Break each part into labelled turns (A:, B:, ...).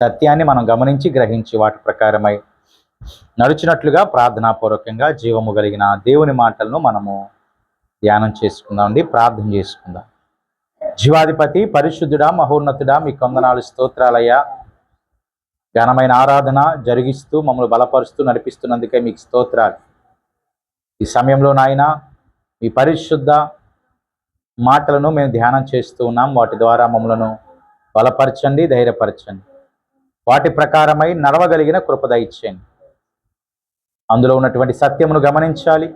A: సత్యాన్ని మనం గమనించి గ్రహించి వాటి ప్రకారమై నడుచినట్లుగా ప్రార్థనాపూర్వకంగా జీవము కలిగిన దేవుని మాటలను మనము ధ్యానం చేసుకుందామండి. ప్రార్థన చేసుకుందాం. జీవాధిపతి, పరిశుద్ధుడా, మహోన్నతుడా, మీ కొందనాలు స్తోత్రాలయ్యా. ఘనమైన ఆరాధన జరిగిస్తూ మమ్మల్ని బలపరుస్తూ నడిపిస్తున్నందుకే మీకు స్తోత్రాలు. ఈ సమయంలో నాయన మీ పరిశుద్ధ మాటలను మేము ధ్యానం చేస్తూ ఉన్నాం. వాటి ద్వారా మమ్మలను బలపరచండి, ధైర్యపరచండి. వాటి ప్రకారమై నడవగలిగిన కృప దయచేయండి. అందులో ఉన్నటువంటి సత్యమును గమనించాలి.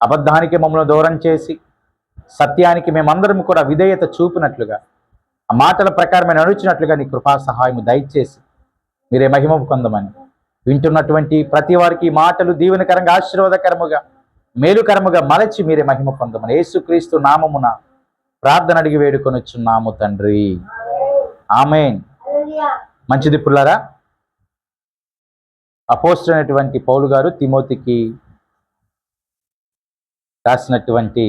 A: అబద్ధానికి మమ్మల్ని దూరం చేసి సత్యానికి మేమందరం కూడా విధేయత చూపినట్లుగా, ఆ మాటల ప్రకారమే నడుచినట్లుగా నీ కృపా సహాయము దయచేసి మీరే మహిమ పొందమని వింటున్నటువంటి ప్రతి వారికి ఈ మాటలు దీవెనకరంగా, ఆశీర్వాదకరముగా, మేలుకరముగా మలచి మీరే మహిమ పొందమని యేసుక్రీస్తు నామమున ప్రార్థన అడిగి వేడుకొనొచ్చున్నాము తండ్రి. ఆమేన్. మంచిది పుల్లారా, అపోస్తలుడైనటువంటి పౌలు గారు తిమోతికి రాసినటువంటి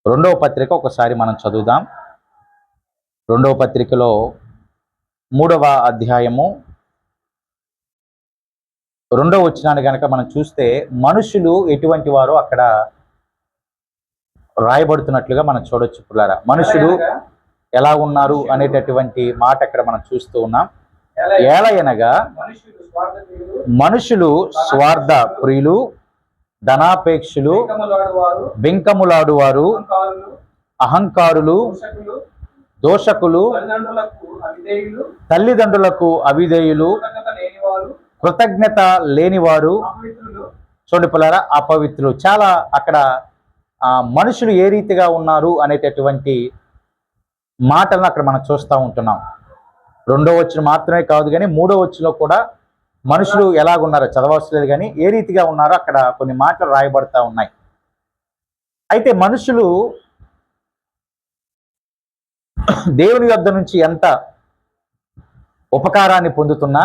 A: 2వ పత్రిక ఒకసారి మనం చదువుదాం. 2వ పత్రికలో 3వ అధ్యాయము 2వ వచనాన్ని కనుక మనం చూస్తే మనుషులు ఎటువంటి వారో అక్కడ రాయబడుతున్నట్లుగా మనం చూడొచ్చు పుల్లారా. మనుషులు ఎలా ఉన్నారు అనేటటువంటి మాట అక్కడ మనం చూస్తూ ఉన్నాం. ఏలయనగా మనుషులు స్వార్థ ప్రియులు, ధనాపేక్షులు, బెంకములాడువారు, అహంకారులు, దోషకులు, తల్లిదండ్రులకు అవిధేయులు, కృతజ్ఞత లేనివారు, చూడండి పిల్లరా, అపవిత్రులు. చాలా అక్కడ మనుషులు ఏ రీతిగా ఉన్నారు అనేటటువంటి మాటలను అక్కడ మనం చూస్తూ ఉంటున్నాం. 2వ వచనం మాత్రమే కాదు కానీ 3వ వచనంలో కూడా మనుషులు ఎలాగున్నారో చదవలేదు కానీ ఏ రీతిగా ఉన్నారో అక్కడ కొన్ని మాటలు రాయబడతా ఉన్నాయి. అయితే మనుషులు దేవుని యొద్ద నుంచి ఎంత ఉపకారాన్ని పొందుతున్నా,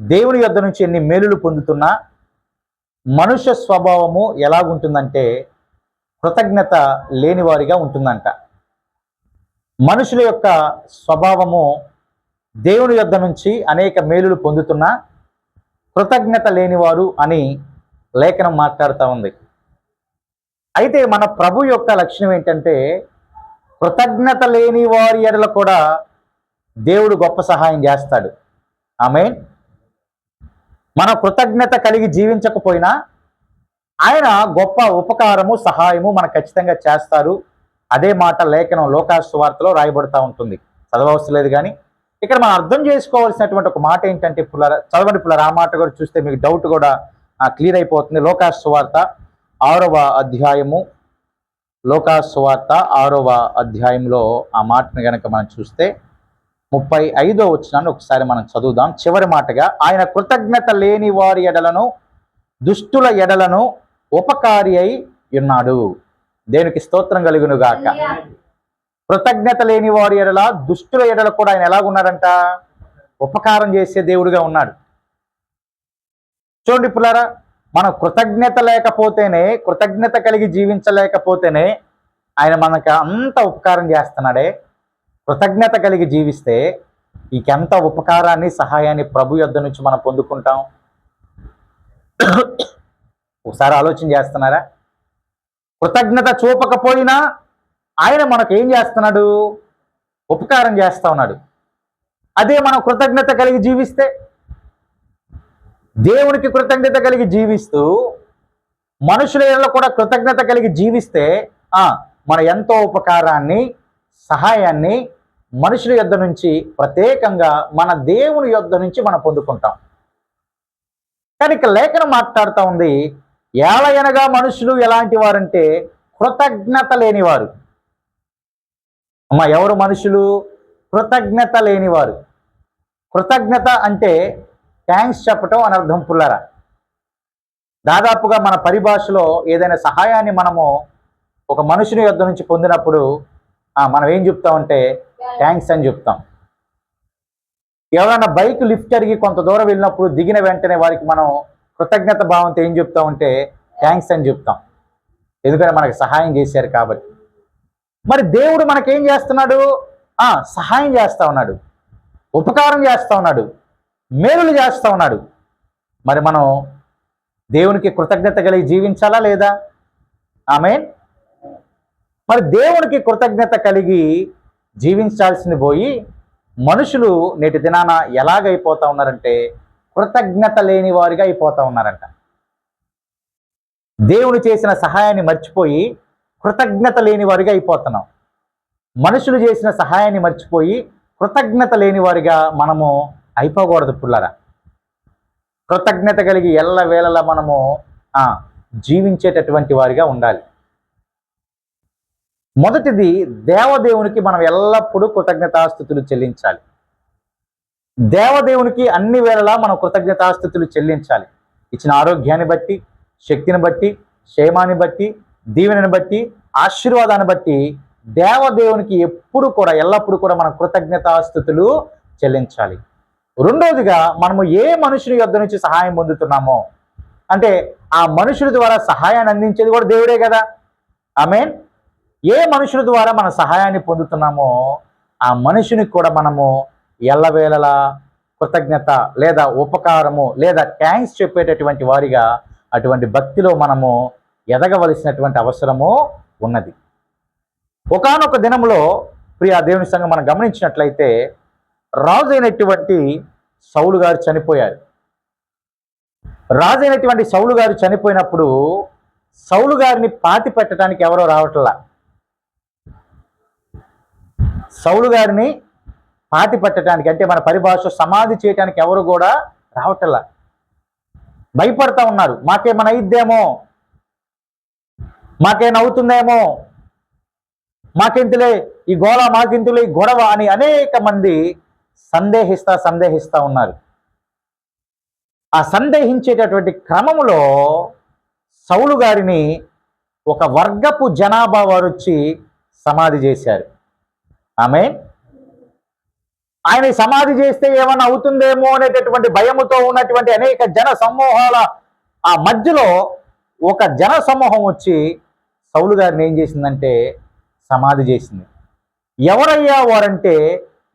A: దేవుని యొద్ద నుంచి ఎన్ని మేలులు పొందుతున్నా, మనుష్య స్వభావము ఎలాగుంటుందంటే కృతజ్ఞత లేనివారిగా ఉంటుందంట. మనుషుల యొక్క స్వభావము దేవుని యొద్ద నుంచి అనేక మేలులు పొందుతున్నా కృతజ్ఞత లేనివారు అని లేఖనం మాట్లాడుతూ ఉంది. అయితే మన ప్రభు యొక్క లక్షణం ఏంటంటే కృతజ్ఞత లేని వారి ఎడల కూడా దేవుడు గొప్ప సహాయం చేస్తాడు. ఆమేన్. మన కృతజ్ఞత కలిగి జీవించకపోయినా ఆయన గొప్ప ఉపకారము, సహాయము మనకు ఖచ్చితంగా చేస్తారు. అదే మాట లేఖనం లోకాసు సువార్తలో రాయబడుతూ ఉంటుంది. చదవవసరం లేదు కానీ ఇక్కడ మనం అర్థం చేసుకోవాల్సినటువంటి ఒక మాట ఏంటంటే చదవండి పుల్లారా. ఆ మాట కూడా చూస్తే మీకు డౌట్ కూడా క్లియర్ అయిపోతుంది. లోకాసు సువార్త 6వ అధ్యాయము, లోకాసు సువార్త 6వ అధ్యాయంలో ఆ మాటను కనుక మనం చూస్తే 35వ వచనాన్ని ఒకసారి మనం చదువుదాం. చివరి మాటగా, ఆయన కృతజ్ఞత లేని వారి ఎడలను, దుష్టుల ఎడలను ఉపకారి అయి ఉన్నాడు. దేవునికి స్తోత్రం కలుగును గాక. కృతజ్ఞత లేని వారి ఎడల, దుష్టుల ఎడల కూడా ఆయన ఎలాగున్నాడంట? ఉపకారం చేసే దేవుడిగా ఉన్నాడు. చూడండి పుల్లారా, మనం కృతజ్ఞత లేకపోతేనే, కృతజ్ఞత కలిగి జీవించలేకపోతేనే ఆయన మనకు అంత ఉపకారం చేస్తున్నాడే. కృతజ్ఞత కలిగి జీవిస్తే ఇంకెంత ఉపకారాన్ని, సహాయాన్ని ప్రభు యొద్ద నుంచి మనం పొందుకుంటాం. ఒకసారి ఆలోచన చేస్తున్నారా? కృతజ్ఞత చూపకపోయినా ఆయన మనకు ఏం చేస్తున్నాడు? ఉపకారం చేస్తా ఉన్నాడు. అదే మనం కృతజ్ఞత కలిగి జీవిస్తే, దేవునికి కృతజ్ఞత కలిగి జీవిస్తూ మనుషుల కూడా కృతజ్ఞత కలిగి జీవిస్తే మన ఎంతో ఉపకారాన్ని, సహాయాన్ని మనుషుల యొద్ద నుంచి, ప్రత్యేకంగా మన దేవుని యొద్ద నుంచి మనం పొందుకుంటాం. కానీ ఇక లేఖనం మాట్లాడుతూ ఉంది, ఏలయనగా మనుషులు ఎలాంటి వారంటే కృతజ్ఞత లేనివారు. ఎవరు మనుషులు? కృతజ్ఞత లేనివారు. కృతజ్ఞత అంటే థ్యాంక్స్ చెప్పటం అని అర్థం పుల్లారా. దాదాపుగా మన పరిభాషలో ఏదైనా సహాయాన్ని మనము ఒక మనుషుని యొద్ద నుంచి పొందినప్పుడు మనం ఏం చెప్తామంటే థ్యాంక్స్ అని చెప్తాం. ఎవరైనా బైక్ లిఫ్ట్ అడిగి కొంత దూరం వెళ్ళినప్పుడు దిగిన వెంటనే వారికి మనం కృతజ్ఞత భావంతో ఏం చెప్తామంటే థ్యాంక్స్ అని చెప్తాం. ఎందుకంటే మనకు సహాయం చేశారు కాబట్టి. మరి దేవుడు మనకేం చేస్తున్నాడు? సహాయం చేస్తా ఉన్నాడు. ఉపకారం చేస్తూ ఉన్నాడు, మేలులు చేస్తూ ఉన్నాడు. మరి మనం దేవునికి కృతజ్ఞత కలిగి జీవించాలా లేదా? ఆమేన్. మరి దేవునికి కృతజ్ఞత కలిగి జీవించాల్సింది పోయి మనుషులు నేటి దినాన ఎలాగైపోతా ఉన్నారంటే కృతజ్ఞత లేని వారిగా అయిపోతా ఉన్నారంట. దేవుడు చేసిన సహాయాన్ని మర్చిపోయి కృతజ్ఞత లేని వారిగా అయిపోతున్నాం. మనుషులు చేసిన సహాయాన్ని మర్చిపోయి కృతజ్ఞత లేని వారిగా మనము అయిపోకూడదు పుల్లారా. కృతజ్ఞత కలిగి ఎల్లవేళలా మనము జీవించేటటువంటి వారిగా ఉండాలి. మొదటిది, దేవదేవునికి మనం ఎల్లప్పుడూ కృతజ్ఞతాస్తుతులు చెల్లించాలి. దేవదేవునికి అన్ని వేళలా మనం కృతజ్ఞతాస్తుతులు చెల్లించాలి. ఇచ్చిన ఆరోగ్యాన్ని బట్టి, శక్తిని బట్టి, క్షేమాన్ని బట్టి, దీవెనని బట్టి, ఆశీర్వాదాన్ని బట్టి దేవదేవునికి ఎప్పుడు కూడా ఎల్లప్పుడూ కూడా మనం కృతజ్ఞతాస్తుతులు చెల్లించాలి. రెండోదిగా, మనము ఏ మనుషుని యొద్ద నుంచి సహాయం పొందుతున్నామో, అంటే ఆ మనుషుల ద్వారా సహాయాన్ని అందించేది కూడా దేవుడే కదా. ఆమేన్. ఏ మనుషుల ద్వారా మన సహాయాన్ని పొందుతున్నామో ఆ మనుషునికి కూడా మనము ఎల్లవేళలా కృతజ్ఞత లేదా ఉపకారము లేదా థ్యాంక్స్ చెప్పేటటువంటి వారిగా అటువంటి భక్తిలో మనము ఎదగవలసినటువంటి అవసరము ఉన్నది. ఒకానొక దినంలో ప్రియ దేవుని సంఘం మనం గమనించినట్లయితే రాజైనటువంటి సౌలు గారు చనిపోయారు. రాజైనటువంటి సౌలు గారు చనిపోయినప్పుడు సౌలు గారిని పాతి పెట్టడానికి ఎవరో రావట్లా. సౌలు గారిని పాతి పెట్టడానికి అంటే మన పరిభాష సమాధి చేయడానికి ఎవరు కూడా రావట్లా. భయపడతా ఉన్నారు. మాకేమైనా అయిద్దేమో, మాకేమైనా అవుతుందేమో, మాకెంతులే ఈ గోళ, మాకెంతులే ఈ గొడవ అని అనేక మంది సందేహిస్తా ఉన్నారు. ఆ సందేహించేటటువంటి క్రమములో సౌలు గారిని ఒక వర్గపు జనాభా వారు వచ్చి సమాధి చేశారు. ఆమేన్. ఆయన సమాధి చేస్తే ఏమన్నా అవుతుందేమో అనేటటువంటి భయముతో ఉన్నటువంటి అనేక జన సమూహాల ఆ మధ్యలో ఒక జన సమూహం వచ్చి సౌలు గారిని ఏం చేసిందంటే సమాధి చేసింది. ఎవరయ్యా వారంటే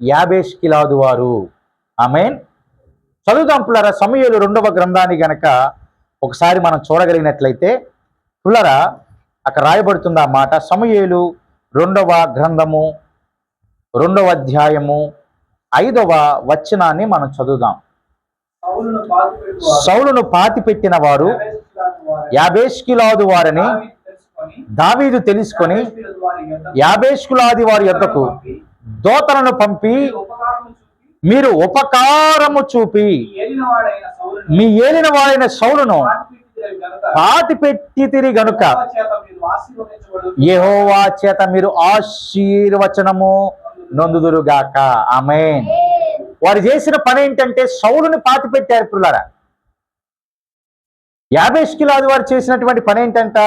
A: యాబేష్గిలాదు వారు. ఆమేన్. చదువుదాం పుల్లరా సమూయేలు 2వ గ్రంథాన్ని గనక ఒకసారి మనం చూడగలిగినట్లయితే పుల్లరా అక్కడ రాయబడుతుంది ఆ మాట. సమూయేలు 2వ గ్రంథము 2వ అధ్యాయము 5వ వచనాన్ని మనం చదువుదాం. సౌలును పాతి పెట్టిన వారు యాబేష్గిలాదు వారని దావీదు తెలుసుకొని యాబేష్గిలాదు వారి యొద్దకు దూతలను పంపి మీరు ఉపకారము చూపి మీ ఏలిన వాడైన సౌలును పాతి పెట్టితిరి గనుక యెహోవా చేత మీరు ఆశీర్వచనము నొందుదురుగాక. ఆమేన్. వారు చేసిన పని ఏంటంటే సౌలుని పాతి పెట్టారు పిల్లరా. యాబేష్గిలాదు వారు చేసినటువంటి పని ఏంటంట,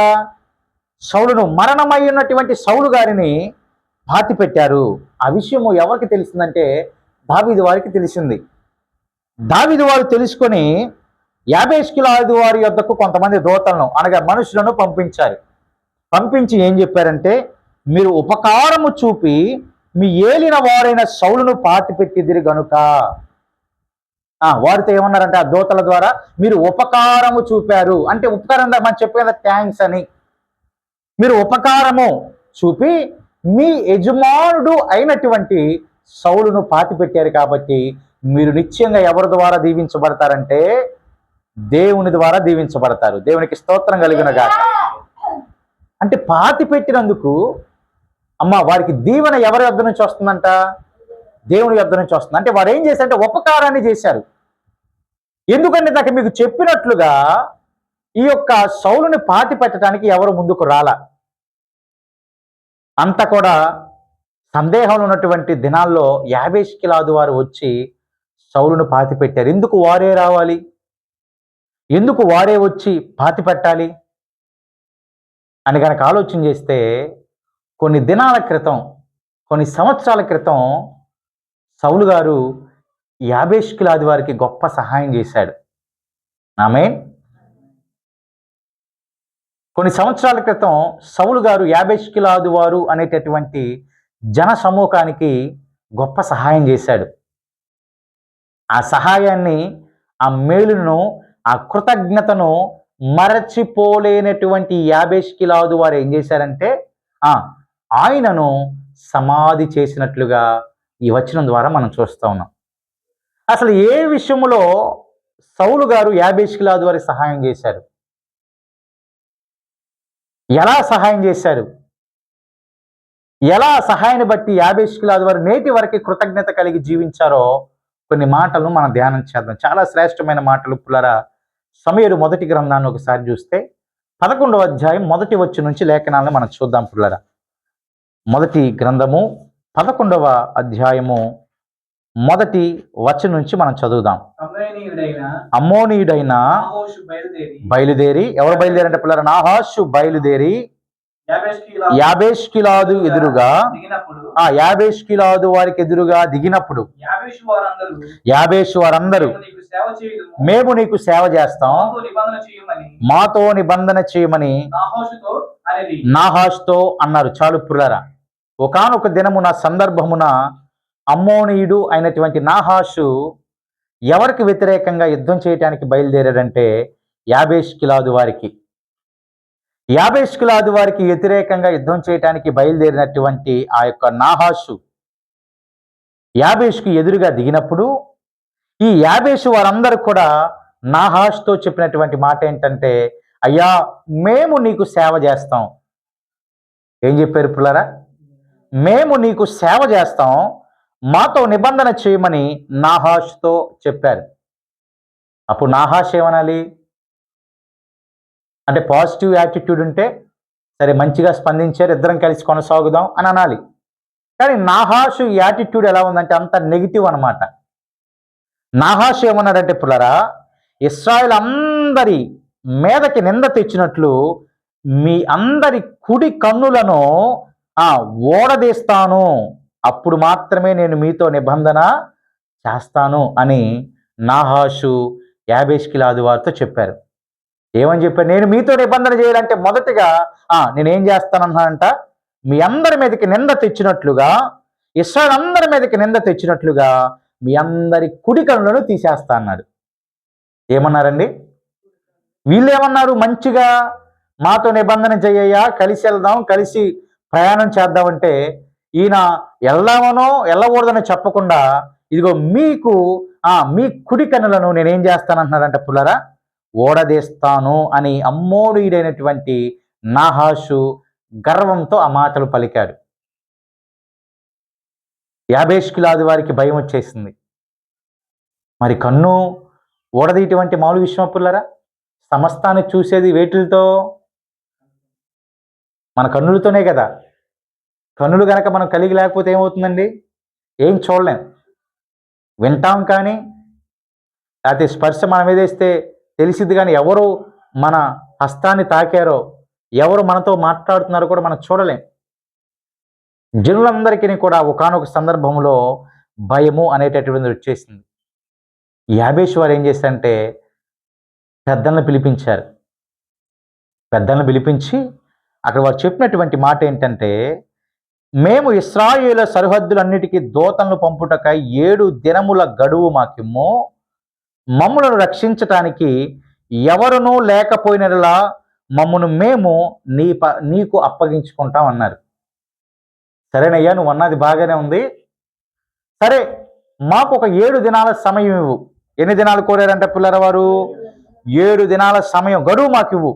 A: సౌలును మరణమై ఉన్నటువంటి సౌలు గారిని పాతి పెట్టారు. ఆ విషయము ఎవరికి తెలిసిందంటే దావీదు వారికి తెలిసింది. దావీదు వారు తెలుసుకొని యాబేష్గిలాదు వారి యొద్దకు కొంతమంది దూతలను అనగా మనుషులను పంపించారు. పంపించి ఏం చెప్పారంటే మీరు ఉపకారము చూపి మీ ఏలిన వారైన సౌలును పాతి పెట్టిదిరి గనుక. వారితో ఏమన్నారంటే ఆ దూతల ద్వారా మీరు ఉపకారము చూపారు అంటే ఉపకారం మనం చెప్పేది థ్యాంక్స్ అని. మీరు ఉపకారము చూపి మీ యజమానుడు అయినటువంటి సౌలును పాతి పెట్టారు కాబట్టి మీరు నిశ్చయంగా ఎవరి ద్వారా దీవించబడతారంటే దేవుని ద్వారా దీవించబడతారు. దేవునికి స్తోత్రం కలిగిన గాక. అంటే పాతి పెట్టినందుకు వారికి దీవెన ఎవరి యొద్ద నుంచి వస్తుందంట, దేవుని యొద్ద నుంచి వస్తుంది. అంటే వారు ఏం చేశారంటే ఉపకారాన్ని చేశారు. ఎందుకంటే నాకు మీకు చెప్పినట్లుగా ఈ యొక్క సౌలుని పాతి పెట్టడానికి ఎవరు ముందుకు రాలా. అంత కూడా సందేహంలో ఉన్నటువంటి దినాల్లో యాబేష్గిలాదు వారు వచ్చి సౌలును పాతి పెట్టారు. ఎందుకు వారే రావాలి, ఎందుకు వారే వచ్చి పాతి పెట్టాలి అని కనుక ఆలోచన చేస్తే కొన్ని దినాల క్రితం, కొన్ని సంవత్సరాల క్రితం సౌలు గారు యాబేష్గిలాదు వారికి గొప్ప సహాయం చేశాడు. ఆమేన్. కొన్ని సంవత్సరాల క్రితం సౌలు గారు యాబేష్గిలాదు వారు అనేటటువంటి జన సమూహానికి గొప్ప సహాయం చేశాడు. ఆ సహాయాన్ని, ఆ మేలును, ఆ కృతజ్ఞతను మరచిపోలేనటువంటి యాబేష్గిలాదు వారు ఏం చేశారంటే ఆ ఆయనను సమాధి చేసినట్లుగా ఈ వచనం ద్వారా మనం చూస్తా ఉన్నాం. అసలు ఏ విషయంలో సౌలు గారు యాబేష్గిలాదు వారికి సహాయం చేశారు? ఎలా సహాయం చేశారు? ఎలా సహాయాన్ని బట్టి యాబేష్గిలాదు వారు నేటి వరకు కృతజ్ఞత కలిగి జీవించారో కొన్ని మాటలను మనం ధ్యానం చేద్దాం. చాలా శ్రేష్టమైన మాటలు పులరా. సమూయేలు మొదటి గ్రంథాన్ని ఒకసారి చూస్తే 11వ అధ్యాయం మొదటి వచనం నుంచి లేఖనాలను మనం చూద్దాం పుల్లరా. మొదటి గ్రంథము 11వ అధ్యాయము మొదటి వచనం నుంచి మనం చదువుదాం. అమ్మోనీయుడైన బయలుదేరి, ఎవరు బయలుదేరంటే పిల్లరా? నాహాషు బయలుదేరి యాబేష్గిలాదు ఎదురుగా, యాబేష్గిలాదు వారికి ఎదురుగా దిగినప్పుడు యాబేషు వారందరూ మేము నీకు సేవ చేస్తాం, మాతో నిబంధన చేయమని నాహాషుతో అన్నారు. చాలు పుల్లరా. ఒకానొక దినమున సందర్భమున అమ్మోనీయుడు అయినటువంటి నాహాషు ఎవరికి వ్యతిరేకంగా యుద్ధం చేయటానికి బయలుదేరాడంటే యాబేష్గిలాదు వారికి. యాబేష్గిలాదు వారికి వ్యతిరేకంగా యుద్ధం చేయటానికి బయలుదేరినటువంటి ఆ యొక్క నాహాషు యాబేష్కు ఎదురుగా దిగినప్పుడు ఈ యాబేషు వారందరూ కూడా నాహాషుతో చెప్పినటువంటి మాట ఏంటంటే, అయ్యా మేము నీకు సేవ చేస్తాం. ఏం చెప్పారు పుల్లరా? మేము నీకు సేవ చేస్తాం, మాతో నిబంధన చేయమని నాహాషుతో చెప్పారు. అప్పుడు నాహాష్ ఏమనాలి? అంటే పాజిటివ్ యాటిట్యూడ్ ఉంటే సరే మంచిగా స్పందించారు, ఇద్దరం కలిసి కొనసాగుదాం అని అనాలి. కానీ నాహాషు యాటిట్యూడ్ ఎలా ఉందంటే అంత నెగిటివ్ అనమాట. నాహాషు ఏమన్నాడంటే పుల్లరా, ఇశ్రాయేల్ అందరి మీదకి నింద తెచ్చినట్లు మీ అందరి కుడి కన్నులను ఓడదీస్తాను, అప్పుడు మాత్రమే నేను మీతో నిబంధన చేస్తాను అని నాహాషు యాబేష్గిలాదు వారితో చెప్పారు. ఏమని చెప్పారు? నేను మీతో నిబంధన చేయాలంటే మొదటిగా నేనేం చేస్తానన్నానంట, మీ అందరి మీదకి నింద తెచ్చినట్లుగా, ఇశ్రాయేలు అందరి మీదకి నింద తెచ్చినట్లుగా మీ అందరి కుడి కన్నులను తీసేస్తా అన్నాడు. ఏమన్నారండి? వీళ్ళు ఏమన్నారు? మంచిగా మాతో నిబంధన చేయయ్యా, కలిసి వెళ్దాం, కలిసి ప్రయాణం చేద్దామంటే ఈయన వెళ్దామనో వెళ్ళకూడదని చెప్పకుండా ఇదిగో మీకు మీ కుడి కన్నులను నేనేం చేస్తానంటున్నాడంట పుల్లరా, ఓడదీస్తాను అని అమ్మోనీయుడైనటువంటి నాహాషు గర్వంతో ఆ మాటలు పలికాడు. యాబేష్గిలాదు వారికి భయం వచ్చేసింది. మరి కన్ను ఓడదీయటువంటి మామూలు విషయం పుల్లరా? సమస్తాన్ని చూసేది వేటిలతో? మన కన్నులతోనే కదా. కన్నులు గనక మనం కలిగి లేకపోతే ఏమవుతుందండి? ఏం చూడలేం. వింటాం కానీ, లేకపోతే స్పర్శ మన మీద వేస్తే తెలిసిద్ది, కానీ ఎవరు మన హస్తాన్ని తాకారో, ఎవరు మనతో మాట్లాడుతున్నారో కూడా మనం చూడలేం. జనులందరికీ కూడా ఒకానొక సందర్భంలో భయము అనేటటువంటిది వచ్చేసింది. యాబేషు వారు ఏం చేశారంటే పెద్దలను పిలిపించారు. పెద్దలను పిలిపించి అక్కడ వారు చెప్పినటువంటి మాట ఏంటంటే, మేము ఇశ్రాయేలు సరిహద్దులన్నిటికీ దూతలను పంపుటకై 7 దినముల గడువు మాకిమ్ము, మమ్ములను రక్షించటానికి ఎవరునూ లేకపోయినలా మమ్మను మేము నీకు అప్పగించుకుంటాం అన్నారు. సరేనయ్యా, నువ్వు అన్నది బాగానే ఉంది, సరే మాకు ఒక 7 దినాల సమయం ఇవ్వు. ఎన్ని దినాలు కోరారంటే పిల్లల వారు? 7 దినాల సమయం గడువు మాకు ఇవ్వు.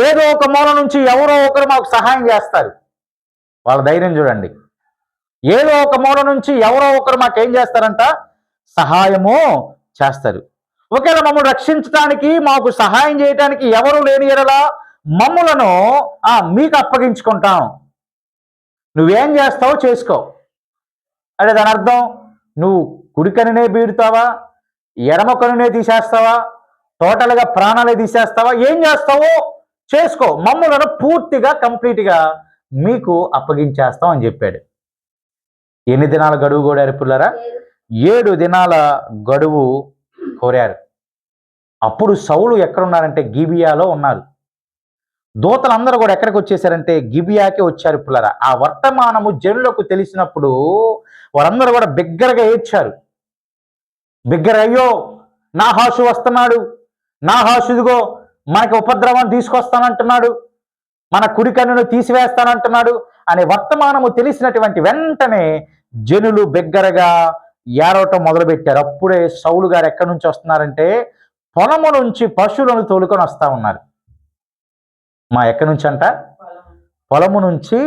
A: ఏదో ఒక మూల నుంచి ఎవరో ఒకరు మాకు సహాయం చేస్తారు. వాళ్ళ ధైర్యం చూడండి. ఏదో ఒక మూల నుంచి ఎవరో ఒకరు మాకేం చేస్తారంట? సహాయము చేస్తారు. ఒకవేళ మమ్మల్ని రక్షించడానికి, మాకు సహాయం చేయడానికి ఎవరు లేని ఎడలా మమ్ములను మీకు అప్పగించుకుంటాం, నువ్వేం చేస్తావో చేసుకో. అంటే దాని అర్థం, నువ్వు కుడి కనునే బీడుతావా, ఎడమ కనునే తీసేస్తావా, టోటల్గా ప్రాణాలే తీసేస్తావా, ఏం చేస్తావో చేసుకో, మమ్ములను పూర్తిగా కంప్లీట్గా మీకు అప్పగించేస్తాం అని చెప్పాడు. ఎన్ని దినాల గడువు కోరారు పుల్లరా? 7 దినాల గడువు కోరారు. అప్పుడు సౌలు ఎక్కడున్నారంటే గిబియాలో ఉన్నారు. దూతలందరూ కూడా ఎక్కడికి వచ్చేసారంటే గిబియాకే వచ్చారు పుల్లరా. ఆ వర్తమానము జనులకు తెలిసినప్పుడు వారందరూ కూడా బిగ్గరగా ఏడ్చారు. బిగ్గర, అయ్యో నాహాషు వస్తున్నాడు, నాహాషు ఇదిగో మనకి ఉపద్రవం తీసుకొస్తానంటున్నాడు, మన కుడి కన్నును తీసివేస్తానంటున్నాడు అనే వర్తమానము తెలిసినటువంటి వెంటనే జనులు బిగ్గరగా ఏడవటం మొదలుపెట్టారు. అప్పుడే సౌలు గారు ఎక్కడి నుంచి వస్తున్నారంటే పొలము నుంచి పశువులను తోలుకొని వస్తా ఉన్నారు. ఎక్కడి నుంచి అంట? పొలము నుంచి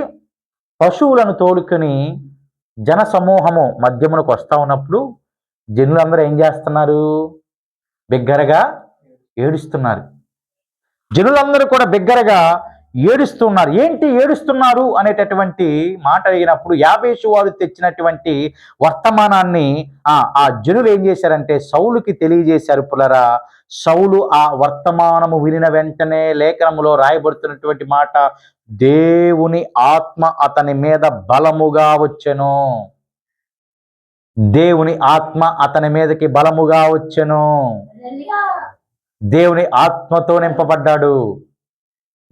A: పశువులను తోలుకొని జన సమూహము మధ్యమునకు వస్తా ఉన్నప్పుడు జనులందరూ ఏం చేస్తున్నారు? బిగ్గరగా ఏడుస్తున్నారు. జనులందరూ కూడా బిగ్గరగా ఏడుస్తున్నారు. ఏంటి ఏడుస్తున్నారు అనేటటువంటి మాట అడిగినప్పుడు యాబేషు వారు తెచ్చినటువంటి వర్తమానాన్ని ఆ జనులు ఏం చేశారంటే సౌలుకి తెలియజేశారు. పులరా, సౌలు ఆ వర్తమానము వినిన వెంటనే లేఖనములో రాయబడుతున్నటువంటి మాట, దేవుని ఆత్మ అతని మీద బలముగా వచ్చెను. దేవుని ఆత్మ అతని మీదకి బలముగా వచ్చెను. దేవుని ఆత్మతో నింపబడ్డాడు.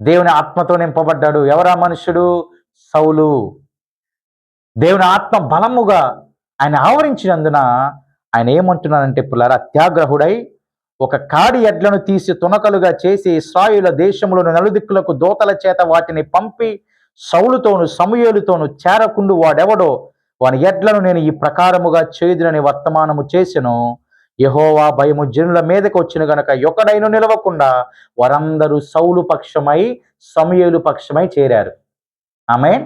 A: దేవుని ఆత్మతో నింపబడ్డాడు. ఎవరా మనుషుడు? సౌలు. దేవుని ఆత్మ బలముగా ఆయన ఆవరించినందున ఆయన ఏమంటున్నాడంటే పుల్లారా, అత్యాగ్రహుడై ఒక కాడి ఎడ్లను తీసి తునకలుగా చేసి ఇశ్రాయేలు దేశంలోని నలుదిక్కులకు దూతల చేత వాటిని పంపి సౌలుతోను సమూయేలుతోను చేరకుండు వాడెవడో వాని ఎడ్లను నేను ఈ ప్రకారముగా చేదునని వర్తమానము చేసెను. యెహోవా భయము జనుల మీదకి వచ్చిన గనక ఒకడైన నిలవకుండా వారందరూ సౌలు పక్షమై సమూయేలు పక్షమై చేరారు. ఆమేన్.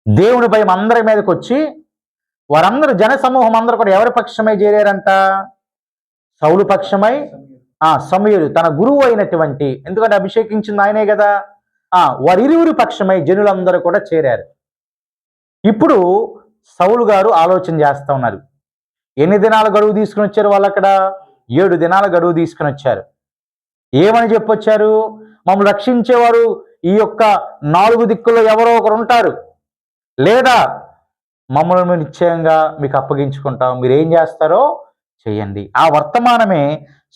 A: దేవుని భయం అందరి మీదకి వచ్చి వారందరూ జన సమూహం అందరూ కూడా ఎవరి పక్షమై చేరారంట? సౌలు పక్షమై సమూయేలు తన గురువు అయినటువంటి, ఎందుకంటే అభిషేకించింది ఆయనే కదా, వారిరువురు పక్షమై జనులందరూ కూడా చేరారు. ఇప్పుడు సౌలు గారు ఆలోచన చేస్తా ఉన్నారు. ఎన్ని దినాల గడువు తీసుకుని వచ్చారు వాళ్ళు అక్కడ? 7 దినాల గడువు తీసుకుని వచ్చారు. ఏమని చెప్పొచ్చారు? మమ్మల్ని రక్షించేవారు ఈ యొక్క 4 దిక్కుల్లో ఎవరో ఒకరు ఉంటారు, లేదా మమ్మల్ని నిశ్చయంగా మీకు అప్పగించుకుంటాం, మీరు ఏం చేస్తారో చేయండి. ఆ వర్తమానమే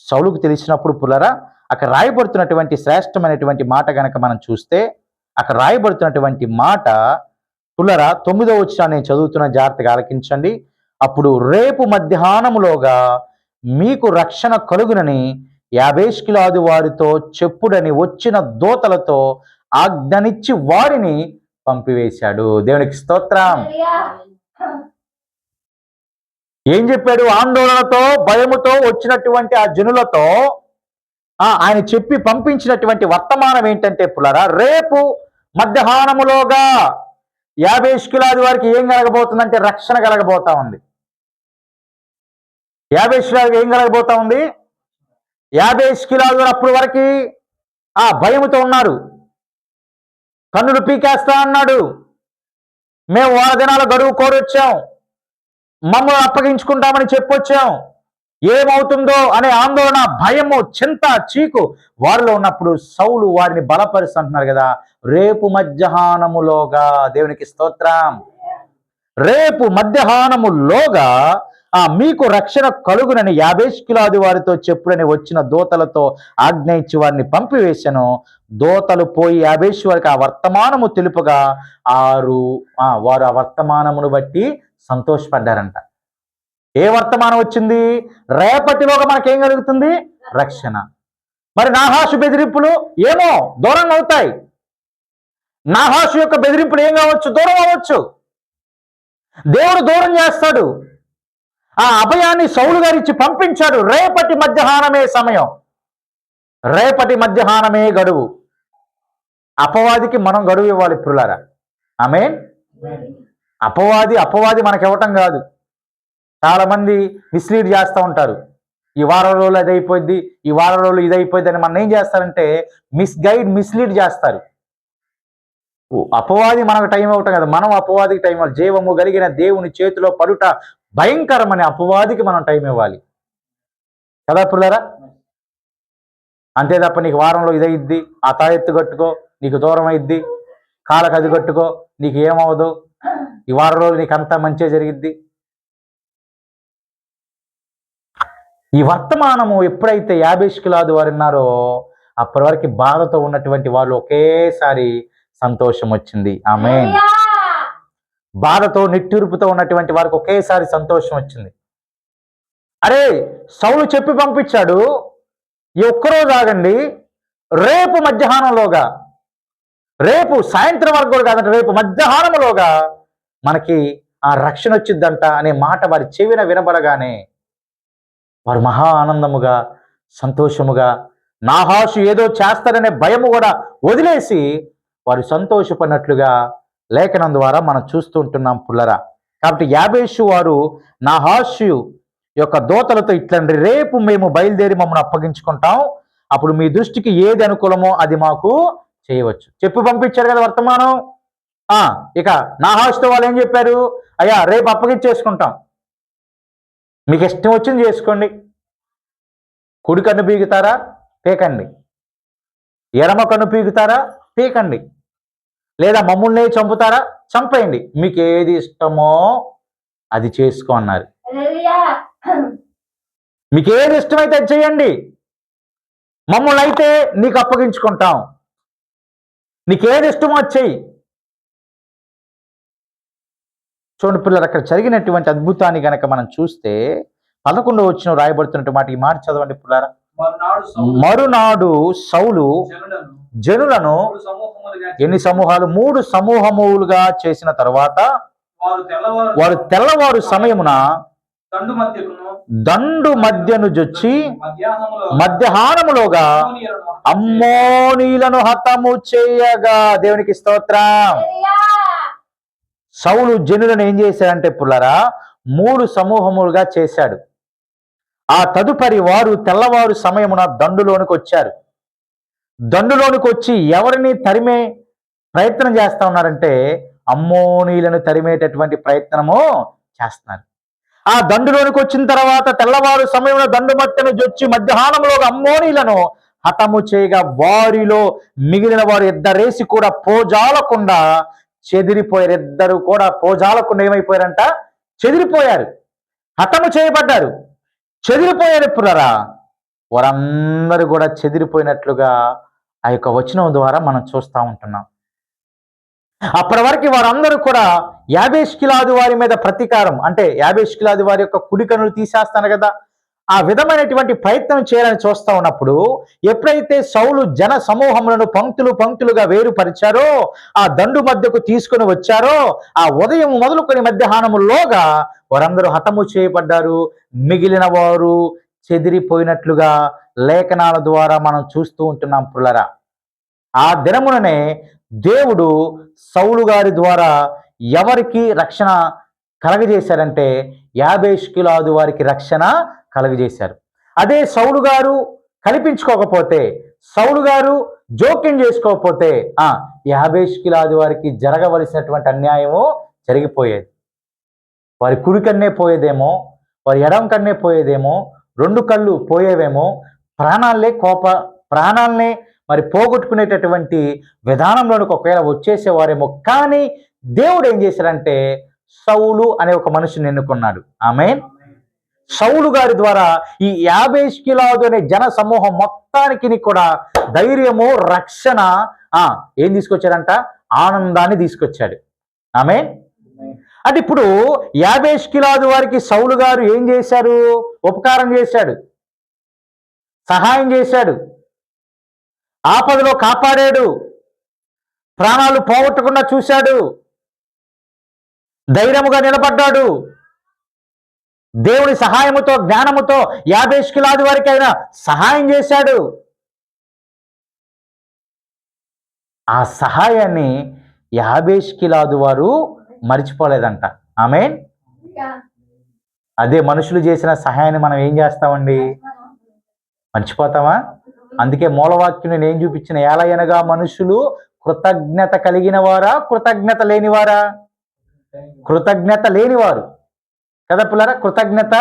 A: సౌలుకు తెలిసినప్పుడు పుల్లరా, అక్కడ రాయబడుతున్నటువంటి శ్రేష్టమైనటువంటి మాట గనక మనం చూస్తే, అక్కడ రాయబడుతున్నటువంటి మాట పుల్లరా 9వ వచనాన్ని నేను చదువుతున్న, జాగ్రత్తగా ఆలకించండి. అప్పుడు రేపు మధ్యాహ్నములోగా మీకు రక్షణ కలుగునని యాబేష్గిలాదు వారితో చెప్పుడని వచ్చిన దూతలతో ఆజ్ఞనిచ్చి వారిని పంపివేశాడు. దేవునికి స్తోత్రం. ఏం చెప్పాడు? ఆందోళనతో భయముతో వచ్చినటువంటి ఆ జనులతో ఆయన చెప్పి పంపించినటువంటి వర్తమానం ఏంటంటే పుల్లరా, రేపు మధ్యాహ్నములోగా యాబేష్గిలాదు వారికి ఏం కలగబోతుందంటే రక్షణ కలగబోతా ఉంది. యాబేష్గిలాదు ఏం కలగబోతా ఉంది? యాబేష్గిలాదు అప్పుడు వరకు భయముతో ఉన్నారు. కన్నులు పీకేస్తా అన్నాడు. మేము 100 దినాల గడువు కోరొచ్చాం, మమ్మల్ని అప్పగించుకుంటామని చెప్పొచ్చాం, ఏమవుతుందో అనే ఆందోళన, భయము, చింత, చీకు వారిలో ఉన్నప్పుడు సౌలు వారిని బలపరుస్తుంటున్నారు కదా, రేపు మధ్యాహ్నములోగా, దేవునికి స్తోత్రం, రేపు మధ్యాహ్నములోగా మీకు రక్షణ కలుగునని యాబేష్గిలాదు వారితో చెప్పుడని వచ్చిన దూతలతో ఆజ్ఞ ఇచ్చి వారిని పంపివేశాను. దూతలు పోయి యాబేషు వారికి ఆ వర్తమానము తెలుపుగా వారు ఆ వర్తమానమును బట్టి సంతోషపడ్డారంట. ఏ వర్తమానం వచ్చింది? రేపటిలోగా మనకేం కలుగుతుంది? రక్షణ. మరి నాహాషు బెదిరింపులు ఏమో దూరంగా అవుతాయి. నాహాషు యొక్క బెదిరింపులు ఏం కావచ్చు? దూరం అవ్వచ్చు. దేవుడు దూరం చేస్తాడు. ఆ అభయాన్ని సౌలు గారు ఇచ్చి పంపించాడు. రేపటి మధ్యాహ్నమే సమయం, రేపటి మధ్యాహ్నమే గడువు. అపవాదికి మనం గడువు ఇవ్వాలి ప్రియులారా. ఆమేన్. అపవాది మనకి ఇవ్వటం కాదు. చాలా మంది మిస్లీడ్ చేస్తూ ఉంటారు. ఈ వారం రోజులు అది అయిపోద్ది, ఈ వారం రోజులు ఇది అయిపోద్ది అని మనం ఏం చేస్తారంటే మిస్లీడ్ చేస్తారు. అపవాది మనకు టైం ఇవ్వటం కదా, మనం అపవాదికి టైం ఇవ్వాలి. జీవము కలిగిన దేవుని చేతిలో పడుట భయంకరమని అపవాదికి మనం టైం ఇవ్వాలి కదా పుల్లారా. అంతే తప్ప నీకు వారంలో ఇదయిద్ది, ఆ తాయెత్తు కట్టుకో నీకు దూరం అయిద్ది, కాళ్ళకు అది కట్టుకో నీకు ఏమవదు, ఈ వారం రోజులు నీకు అంతా మంచిగా జరిగిద్ది. ఈ వర్తమానము ఎప్పుడైతే యాబేష్గిలాదు వారు ఉన్నారో అప్పటి వరకు బాధతో ఉన్నటువంటి వాళ్ళు ఒకేసారి సంతోషం వచ్చింది. ఆమేన్. బాధతో నిట్టూర్పుతో ఉన్నటువంటి వారికి ఒకేసారి సంతోషం వచ్చింది. అరే, సౌలు చెప్పి పంపించాడు, ఈ ఒక్కరోజు ఆగండి, రేపు మధ్యాహ్నంలోగా, రేపు సాయంత్రం వరకు కూడా కాదంటే రేపు మధ్యాహ్నంలోగా మనకి ఆ రక్షణ వచ్చిద్దంట అనే మాట వారి చెవిన వినబడగానే వారు మహా ఆనందముగా, సంతోషముగా, నాహాషు ఏదో చేస్తారనే భయము కూడా వదిలేసి వారు సంతోషపడినట్లుగా లేఖనం ద్వారా మనం చూస్తూ ఉంటున్నాం పుల్లరా. కాబట్టి యాబేషు వారు నాహాషు యొక్క దూతలతో ఇట్లండి, రేపు మేము బయలుదేరి మమ్మల్ని అప్పగించుకుంటాం, అప్పుడు మీ దృష్టికి ఏది అనుకూలమో అది మాకు చేయవచ్చు చెప్పి పంపించారు కదా వర్తమానం. ఇక నాహాషుతో వాళ్ళు ఏం చెప్పారు, అయ్యా రేపు అప్పగించేసుకుంటాం, మీకు ఇష్టం వచ్చింది చేసుకోండి, కుడి కన్ను పీకుతారా పీకండి, ఎడమ కన్ను పీకుతారా పీకండి, లేదా మమ్మల్ని చంపుతారా చంపేయండి, మీకు ఏది ఇష్టమో అది చేసుకో అన్నారు. మీకు ఏది ఇష్టమైతే అది చేయండి, మమ్మల్ని అయితే నీకు అప్పగించుకుంటాం, నీకేది ఇష్టమో అది చెయ్యి. చూడండి పిల్లలు, అక్కడ జరిగినటువంటి అద్భుతాన్ని గనక మనం చూస్తే 11వ వచనం రాయబడుతున్నట్టు మాట, ఈ మాట చదవండి పిల్లరా. మరునాడు సౌలు జనులను ఎన్ని సమూహాలు, 3 సమూహములుగా చేసిన తర్వాత వారు తెల్లవారు సమయమున దండు మధ్యను జొచ్చి మధ్యాహ్నములోగా అమ్మోనీలను హతము చేయగా, దేవునికి స్తోత్రం. సౌలు జనులను ఏం చేశాడంటే పుల్లరా, 3 సమూహములుగా చేశాడు. ఆ తదుపరి వారు తెల్లవారు సమయమున దండులోనికి వచ్చారు. దండులోనికి వచ్చి ఎవరిని తరిమే ప్రయత్నం చేస్తా ఉన్నారంటే అమ్మోనీలను తరిమేటటువంటి ప్రయత్నము చేస్తున్నారు. ఆ దండులోనికి వచ్చిన తర్వాత తెల్లవారు సమయంలో దండు మట్టను జొచ్చి మధ్యాహ్నంలోగా అమ్మోనీలను హతము చేయగా వారిలో మిగిలిన వారు ఇద్దరేసి కూడా పోజాలకుండా చెదిరిపోయారు. ఇద్దరు కూడా పోజాలకుండా ఏమైపోయారంట, చెదిరిపోయారు, హతము చేయబడ్డారు, చెదిరిపోయారు. పుల్లరా, వారందరూ కూడా చెదిరిపోయినట్లుగా ఆ యొక్క వచనం ద్వారా మనం చూస్తూ ఉంటున్నాం. అప్పటి వరకు వారందరూ కూడా యాబేష్గిలాదు వారి మీద ప్రతీకారం, అంటే యాబేష్గిలాదు వారి యొక్క కుడి కన్నులు తీసేస్తాను కదా, ఆ విధమైనటువంటి ప్రయత్నం చేయాలని చూస్తూ ఉన్నప్పుడు ఎప్పుడైతే సౌలు జన సమూహములను పంక్తులుగా వేరుపరిచారో, ఆ దండు మధ్యకు తీసుకుని వచ్చారో, ఆ ఉదయం మొదలుకొని మధ్యాహ్నములోగా వారందరూ హతము చేయబడ్డారు, మిగిలిన వారు చెదిరిపోయినట్లుగా లేఖనాల ద్వారా మనం చూస్తూ ఉంటున్నాం పుల్లరా. ఆ దినముననే దేవుడు సౌలు గారి ద్వారా ఎవరికి రక్షణ కలగజేశారంటే యాబేష్గిలాదు వారికి రక్షణ కలగజేశారు. అదే సౌలు గారు కల్పించుకోకపోతే, సౌలు గారు జోక్యం చేసుకోకపోతే యాబేష్గిలాదు వారికి జరగవలసినటువంటి అన్యాయము జరిగిపోయేది. వారి కుడి కన్నే పోయేదేమో, వారి ఎడం కన్నే పోయేదేమో, 2 కళ్ళు పోయేవేమో, ప్రాణాలనే మరి పోగొట్టుకునేటటువంటి విధానంలోనికి ఒకవేళ వచ్చేసేవారేమో. కానీ దేవుడు ఏం చేశాడంటే సౌలు అనే ఒక మనిషిని ఎన్నుకున్నాడు. ఆమేన్. సౌలు గారి ద్వారా ఈ యాబేష్గిలాదు అనే జన సమూహం మొత్తానికి కూడా ధైర్యము, రక్షణ ఏం తీసుకొచ్చాడంట, ఆనందాన్ని తీసుకొచ్చాడు. ఆమేన్. అంటే ఇప్పుడు యాబేష్గిలాదు వారికి సౌలు గారు ఏం చేశారు, ఉపకారం చేశాడు, సహాయం చేశాడు, ఆపదలో కాపాడాడు, ప్రాణాలు పోగొట్టకుండా చూశాడు, ధైర్యముగా నిలబడ్డాడు. దేవుని సహాయముతో, జ్ఞానముతో యాబేష్గిలాదు వారికి ఆయన సహాయం చేశాడు. ఆ సహాయాన్ని యాబేష్గిలాదు వారు మర్చిపోలేదంట. ఆమేన్. అదే మనుషులు చేసిన సహాయాన్ని మనం ఏం చేస్తామండి, మర్చిపోతామా? అందుకే మూలవాక్యం నేను ఏం చూపించిన, ఎలాగనగా మనుషులు కృతజ్ఞత కలిగిన వారా, కృతజ్ఞత లేనివారా? కృతజ్ఞత లేనివారు కదా పిల్లరా, కృతజ్ఞత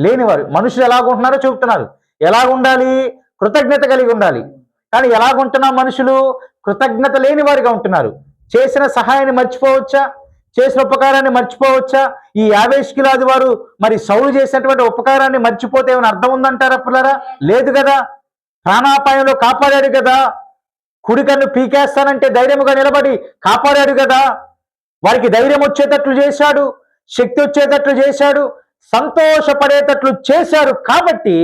A: లేనివారు. మనుషులు ఎలాగుంటున్నారో చూపుతున్నారు. ఎలాగుండాలి, కృతజ్ఞత కలిగి ఉండాలి. కానీ ఎలాగుంటున్నా మనుషులు కృతజ్ఞత లేని వారిగా ఉంటున్నారు. చేసిన సహాయాన్ని మర్చిపోవచ్చా, చేసిన ఉపకారాన్ని మర్చిపోవచ్చా? ఈ యాబేష్గిలాదు వారు మరి సౌలు చేసినటువంటి ఉపకారాన్ని మర్చిపోతే ఏమైనా అర్థం ఉందంటారా పిల్లరా? లేదు కదా. ప్రాణాపాయంలో కాపాడాడు కదా, కుడి కన్ను పీకేస్తానంటే ధైర్యముగా నిలబడి కాపాడాడు కదా, వారికి ధైర్యం వచ్చేటట్లు చేశాడు, శక్తి వచ్చేటట్లు చేశాడు, సంతోషపడేటట్లు చేశారు. కాబట్టి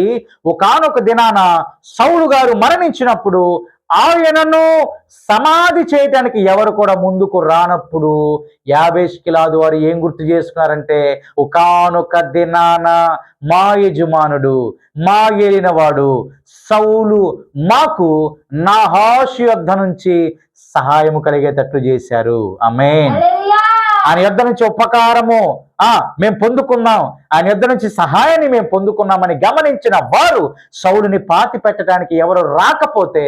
A: ఒకానొక దినాన సౌలు గారు మరణించినప్పుడు ఆయనను సమాధి చేయటానికి ఎవరు కూడా ముందుకు రానప్పుడు యాబేష్గిలాదు వారు ఏం గుర్తు చేసుకున్నారంటే, ఒకానొక దినాన మా యజమానుడు, మా ఏలినవాడు సౌలు మాకు నాహాషు యొద్ద నుంచి సహాయము కలిగేటట్లు చేశారు. ఆమేన్. ఆయన యొద్ద నుంచి ఉపకారము మేము పొందుకున్నాం, ఆయన యొద్ద నుంచి సహాయాన్ని మేము పొందుకున్నామని గమనించిన వారు సౌలుని పాతి పెట్టడానికి ఎవరు రాకపోతే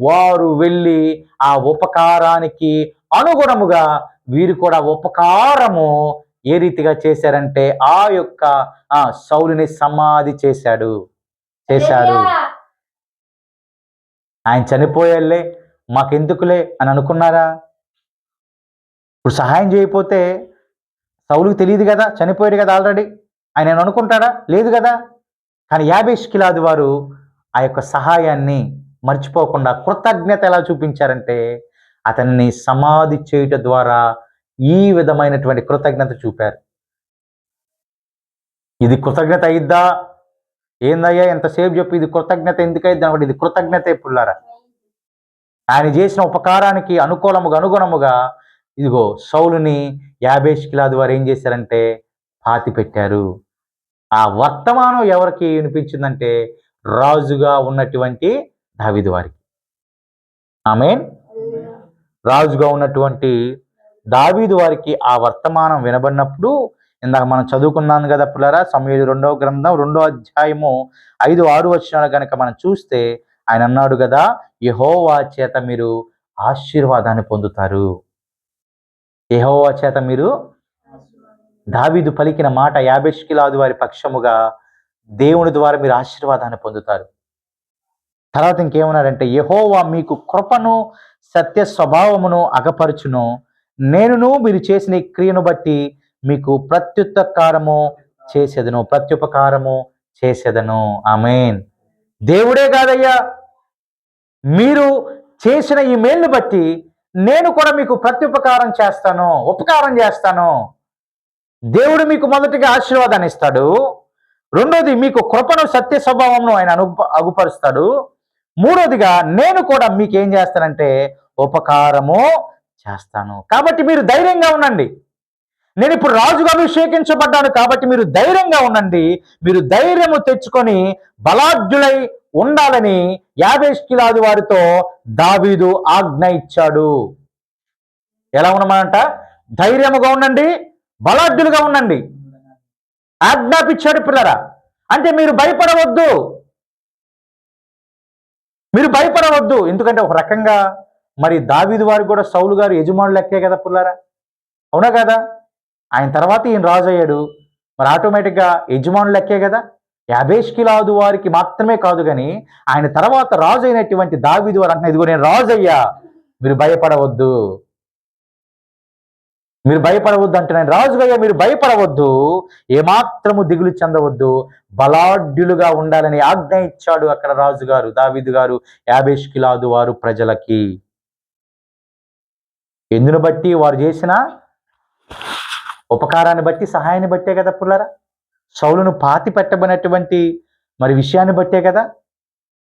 A: వారు వెళ్ళి ఆ ఉపకారానికి అనుగుణముగా వీరు కూడా ఉపకారము ఏ రీతిగా చేశారంటే ఆ యొక్క సౌలుని సమాధి చేశారు. ఆయన చనిపోయాలే మాకెందుకులే అని అనుకున్నారా? ఇప్పుడు సహాయం చేయకపోతే సౌలుకి తెలియదు కదా, చనిపోయాడు కదా ఆల్రెడీ, ఆయన అనుకుంటాడా? లేదు కదా. కానీ యాబేష్గిలాదు వారు ఆ యొక్క సహాయాన్ని మర్చిపోకుండా కృతజ్ఞత ఎలా చూపించారంటే అతన్ని సమాధి చేయుట ద్వారా ఈ విధమైనటువంటి కృతజ్ఞత చూపారు. ఇది కృతజ్ఞత అయిద్దా? ఏందయ్యా ఎంతసేపు చెప్పి ఇది కృతజ్ఞత ఎందుకైద్ది అనమాట. ఇది కృతజ్ఞతే పుల్లారా. ఆయన చేసిన ఉపకారానికి అనుగుణముగా ఇదిగో సౌలుని యాబేష్గిలాదు వారు ఏం చేశారంటే పాతి పెట్టారు. ఆ వర్తమానం ఎవరికి వినిపించిందంటే రాజుగా ఉన్నటువంటి దావీదు వారికి. ఆమేన్. రాజుగా ఉన్నటువంటి దావీదు వారికి ఆ వర్తమానం వినబడినప్పుడు ఇందాక మనం చదువుకున్నాను కదా పుల్లారా, సమూయేలు 2వ గ్రంథం 2వ అధ్యాయము 5-6 వచనాలు కనుక మనం చూస్తే ఆయన అన్నాడు కదా, యెహోవా చేత మీరు ఆశీర్వాదాన్ని పొందుతారు. యెహోవా చేత మీరు, దావీదు పలికిన మాట యాబేష్గిలాదు వారి పక్షముగా దేవుని ద్వారా మీరు ఆశీర్వాదాన్ని పొందుతారు. తర్వాత ఇంకేమన్నాడంటే, యెహోవా మీకు కృపను సత్య స్వభావమును అగపరచును, నేనును మీరు చేసిన ఈ క్రియను బట్టి మీకు ప్రత్యుపకారము చేసేదను. ఆమేన్. దేవుడే కాదయ్యా, మీరు చేసిన ఈ మేలును బట్టి నేను కూడా మీకు ప్రత్యుపకారం చేస్తాను, ఉపకారం చేస్తాను. దేవుడు మీకు మొదటిగా ఆశీర్వాదాన్ని ఇస్తాడు, రెండోది మీకు కృపను సత్య స్వభావంను ఆయన అగుపరుస్తాడు, మూడోదిగా నేను కూడా మీకు ఏం చేస్తానంటే ఉపకారము చేస్తాను. కాబట్టి మీరు ధైర్యంగా ఉండండి. నేను ఇప్పుడు రాజుగా అభిషేకించబడ్డాను కాబట్టి మీరు ధైర్యంగా ఉండండి. మీరు ధైర్యము తెచ్చుకొని బలాఢ్యులై ఉండాలని యాబేష్గిలాదు వారితో దావీదు ఆజ్ఞ ఇచ్చాడు. ఎలా ఉండమంట? ధైర్యముగా ఉండండి, బలాఢ్యులుగా ఉండండి ఆజ్ఞాపించాడు పిల్లరా. అంటే మీరు భయపడవద్దు, ఎందుకంటే ఒక రకంగా మరి దావీదు వారికి కూడా సౌలు గారు యజమానులు లెక్కే కదా పుల్లారా, అవునా కదా? ఆయన తర్వాత ఈయన రాజు అయ్యాడు, మరి ఆటోమేటిక్గా యజమానులు లెక్కే కదా. యాబేష్గిలాదు వారికి మాత్రమే కాదు కానీ ఆయన తర్వాత రాజు అయినటువంటి దావీదు వారు అంటున్నా, ఇదిగో నేను రాజు అయ్యా, మీరు భయపడవద్దు అంటే నేను రాజుగా మీరు భయపడవద్దు, ఏమాత్రము దిగులు చెందవద్దు, బలాఢ్యులుగా ఉండాలని ఆజ్ఞ ఇచ్చాడు అక్కడ రాజుగారు దావీదు గారు యాబేష్గిలాదు వారు ప్రజలకి. ఎందును బట్టి? వారు చేసిన ఉపకారాన్ని బట్టి, సహాయాన్ని బట్టే కదా పుల్లారా. సౌలును పాతి పెట్టబడినటువంటి మరి విషయాన్ని బట్టే కదా.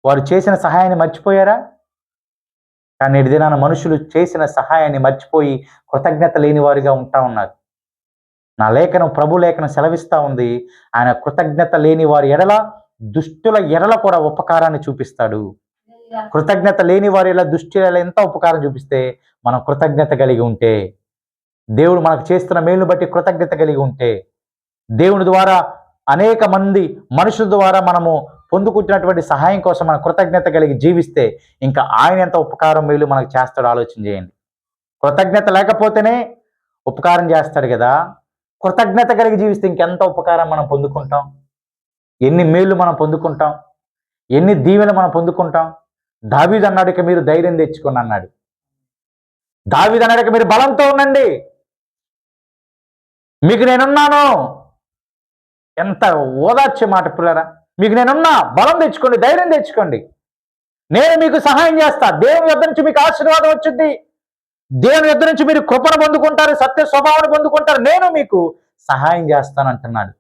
A: వారు చేసిన సహాయాన్ని మర్చిపోయారా? కానీ నేటి దినాన మనుషులు చేసిన సహాయాన్ని మర్చిపోయి కృతజ్ఞత లేని వారిగా ఉంటా ఉన్నారు. నా లేఖనం, ప్రభు లేఖనం సెలవిస్తా ఉంది, ఆయన కృతజ్ఞత లేని వారి ఎడల, దుష్టుల ఎడల కూడా ఉపకారాన్ని చూపిస్తాడు. కృతజ్ఞత లేని వారి ఎడల, దుష్టుల ఎంత ఉపకారం చూపిస్తే మనం కృతజ్ఞత కలిగి ఉంటే, దేవుడు మనకు చేస్తున్న మేలును బట్టి కృతజ్ఞత కలిగి ఉంటే, దేవుని ద్వారా అనేక మంది మనుషుల ద్వారా మనము పొందుకుంటున్నటువంటి సహాయం కోసం మనం కృతజ్ఞత కలిగి జీవిస్తే ఇంకా ఆయన ఎంత ఉపకారం మేలు మనకు చేస్తాడో ఆలోచన చేయండి. కృతజ్ఞత లేకపోతేనే ఉపకారం చేస్తాడు కదా. కృతజ్ఞత కలిగి జీవిస్తే ఇంకెంత ఉపకారం మనం పొందుకుంటాం, ఎన్ని మేళ్ళు మనం పొందుకుంటాం, ఎన్ని దీవెనలు మనం పొందుకుంటాం. దావీదు అన్నాడు, ఇక మీరు ధైర్యం తెచ్చుకోండి అన్నాడు. దావీదు అన్నాడు, ఇక మీరు బలంతో ఉండండి, మీకు నేనున్నాను. ఎంత ఓదార్చే మాట పిల్లరా. మీకు నేనున్నా, బలం తెచ్చుకోండి, ధైర్యం తెచ్చుకోండి, నేను మీకు సహాయం చేస్తా. దేవుని యొద్ద నుంచి మీకు ఆశీర్వాదం వచ్చింది, దేవుని యొద్ద నుంచి మీరు కృపను పొందుకుంటారు, సత్య స్వభావాన్ని పొందుకుంటారు, నేను మీకు సహాయం చేస్తాను అంటున్నాడు.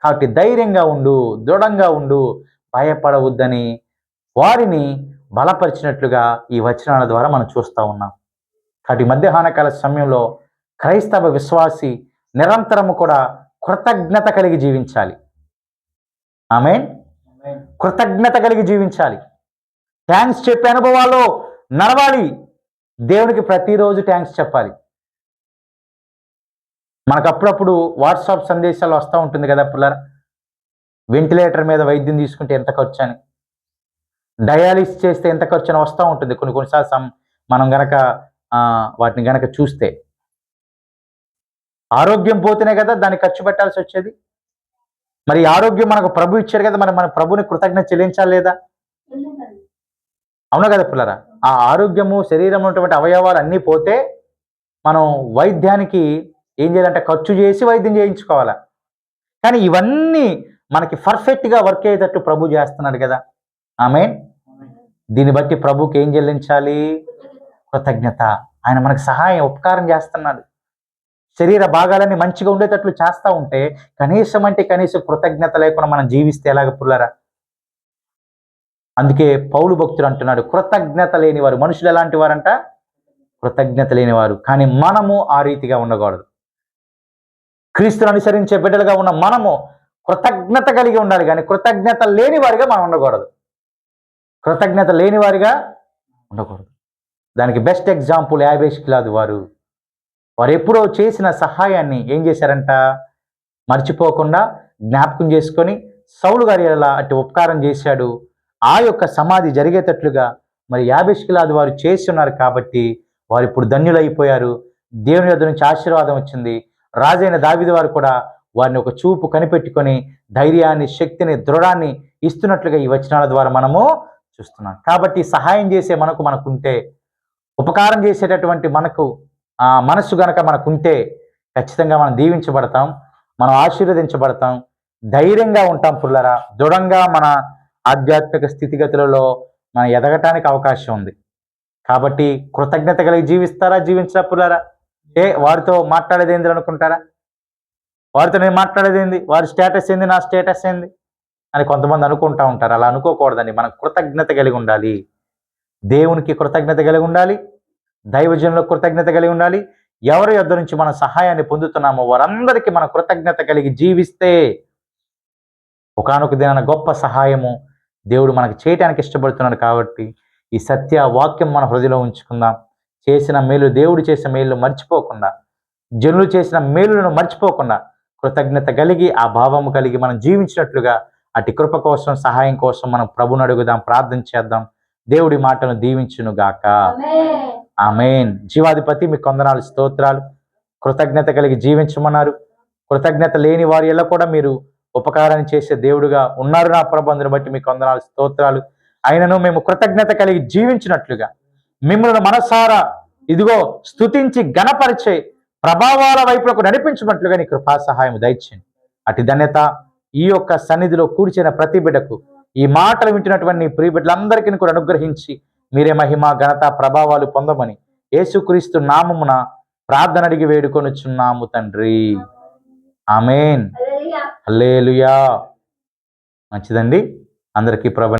A: కాబట్టి ధైర్యంగా ఉండు, దృఢంగా ఉండు, భయపడవద్దని వారిని బలపరిచినట్లుగా ఈ వచనాల ద్వారా మనం చూస్తూ ఉన్నాం. కాబట్టి మధ్యాహ్నకాల సమయంలో క్రైస్తవ విశ్వాసి నిరంతరము కూడా కృతజ్ఞత కలిగి జీవించాలి. ఆమేన్. కృతజ్ఞత కలిగి జీవించాలి. థ్యాంక్స్ చెప్పే అనుభవాల్లో నడవాలి. దేవునికి ప్రతిరోజు థ్యాంక్స్ చెప్పాలి. మనకు అప్పుడప్పుడు వాట్సాప్ సందేశాలు వస్తూ ఉంటుంది కదా పిల్లరా, వెంటిలేటర్ మీద వైద్యం తీసుకుంటే ఎంత ఖర్చు అని, డయాలిసిస్ చేస్తే ఎంత ఖర్చు అని వస్తూ ఉంటుంది కొన్నిసార్లు మనం గనక వాటిని గనక చూస్తే. ఆరోగ్యం పోతేనే కదా దాన్ని ఖర్చు పెట్టాల్సి వచ్చేది. మరి ఆరోగ్యం మనకు ప్రభు ఇచ్చారు కదా, మరి మన ప్రభుని కృతజ్ఞత చెల్లించాలి లేదా? అవునా కదా పిల్లరా? ఆ ఆరోగ్యము, శరీరంలో ఉన్నటువంటి అవయవాలు అన్నీ పోతే మనం వైద్యానికి ఏం చేయాలంటే ఖర్చు చేసి వైద్యం చేయించుకోవాలా. కానీ ఇవన్నీ మనకి పర్ఫెక్ట్గా వర్క్ అయ్యేటట్టు ప్రభు చేస్తున్నాడు కదా. ఆమేన్. దీన్ని బట్టి ప్రభుకి ఏం చెల్లించాలి? కృతజ్ఞత. ఆయన మనకు సహాయం, ఉపకారం చేస్తున్నాడు. శరీర భాగాలన్నీ మంచిగా ఉండేటట్లు చేస్తూ ఉంటే కనీసం కృతజ్ఞత లేకుండా మనం జీవిస్తే ఎలాగ పుల్లరా? అందుకే పౌలు భక్తుడు అంటున్నాడు, కృతజ్ఞత లేనివారు. మనుషులు ఎలాంటి వారంట? కృతజ్ఞత లేనివారు. కానీ మనము ఆ రీతిగా ఉండకూడదు. క్రీస్తును అనుసరించే బిడ్డలుగా ఉన్న మనము కృతజ్ఞత కలిగి ఉండాలి, కానీ కృతజ్ఞత లేని వారిగా మనం ఉండకూడదు. కృతజ్ఞత లేని వారిగా ఉండకూడదు. దానికి బెస్ట్ ఎగ్జాంపుల్ యాబేషు వారు ఎప్పుడో చేసిన సహాయాన్ని ఏం చేశారంట? మర్చిపోకుండా జ్ఞాపకం చేసుకొని సౌలు గారి ఎలా అటు ఉపకారం చేశాడు. ఆ యొక్క సమాధి జరిగేటట్లుగా మరి యాబేషు వారు చేసి ఉన్నారు కాబట్టి వారు ఇప్పుడు ధన్యులైపోయారు. దేవుని యొద్ద నుంచి ఆశీర్వాదం వచ్చింది. రాజైన దావీదు వారు కూడా వారిని ఒక చూపు కనిపెట్టుకొని ధైర్యాన్ని, శక్తిని, దృఢాన్ని ఇస్తున్నట్లుగా ఈ వచనాల ద్వారా మనము చూస్తున్నాం. కాబట్టి సహాయం చేసే మనకుంటే, ఉపకారం చేసేటటువంటి మనస్సు గనక మనకుంటే ఖచ్చితంగా మనం దీవించబడతాం, మనం ఆశీర్వదించబడతాం, ధైర్యంగా ఉంటాం పుల్లరా. దృఢంగా మన ఆధ్యాత్మిక స్థితిగతులలో మనం ఎదగటానికి అవకాశం ఉంది. కాబట్టి కృతజ్ఞత కలిగి జీవిస్తారా, జీవించరా పుల్లరా? వారితో మాట్లాడేది ఏంది అనుకుంటారా? వారితో నేను మాట్లాడేది ఏంది, వారి స్టేటస్ ఏంది, నా స్టేటస్ ఏంది అని కొంతమంది అనుకుంటా ఉంటారు. అలా అనుకోకూడదండి. మనం కృతజ్ఞత కలిగి ఉండాలి. దేవునికి కృతజ్ఞత కలిగి ఉండాలి, దైవజనులకు కృతజ్ఞత కలిగి ఉండాలి. ఎవరి యొద్ద నుంచి మనం సహాయాన్ని పొందుతున్నామో వారందరికీ మనం కృతజ్ఞత కలిగి జీవిస్తే ఒకానొక దినాన గొప్ప సహాయము దేవుడు మనకు చేయటానికి ఇష్టపడుతున్నాడు. కాబట్టి ఈ సత్య వాక్యం మన హృదయంలో ఉంచుకుందాం. చేసిన మేలు, దేవుడు చేసిన మేలు మర్చిపోకుండా, జనులు చేసిన మేలులను మర్చిపోకుండా కృతజ్ఞత కలిగి ఆ భావము కలిగి మనం జీవించినట్లుగా అటు కృప కోసం, సహాయం కోసం మనం ప్రభుని అడుగుదాం, ప్రార్థన చేద్దాం. దేవుడి మాటను దీవించును గాక. ఆమేన్. జీవాధిపతి మీకు వందనాలు, స్తోత్రాలు. కృతజ్ఞత కలిగి జీవించమన్నారు. కృతజ్ఞత లేని వారి ఎలా కూడా మీరు ఉపకారాన్ని చేసే దేవుడుగా ఉన్నారు నా ప్రభు. అందుని బట్టి మీకు వందనాలు, స్తోత్రాలు. అయినను మేము కృతజ్ఞత కలిగి జీవించినట్లుగా మిమ్మల్ని మనసారా ఇదిగో స్తుతించి గణపరిచే ప్రభావాల వైపులకు నడిపించినట్లుగా నీ కృపా సహాయం దయచేయండి. అటు ధన్యత ఈ యొక్క సన్నిధిలో కూర్చిన ప్రతి బిడ్డకు, ఈ మాటలు వింటున్నటువంటి నీ ప్రియ బిడ్డలందరికీ కూడా అనుగ్రహించి మీరే మహిమ, ఘనత, ప్రభావాలు పొందమని యేసుక్రీస్తు నామమున ప్రార్థన అడిగి వేడుకొనుచున్నాము తండ్రి. ఆమేన్. హల్లెలూయా. మంచిదండి. అందరికీ ప్రభు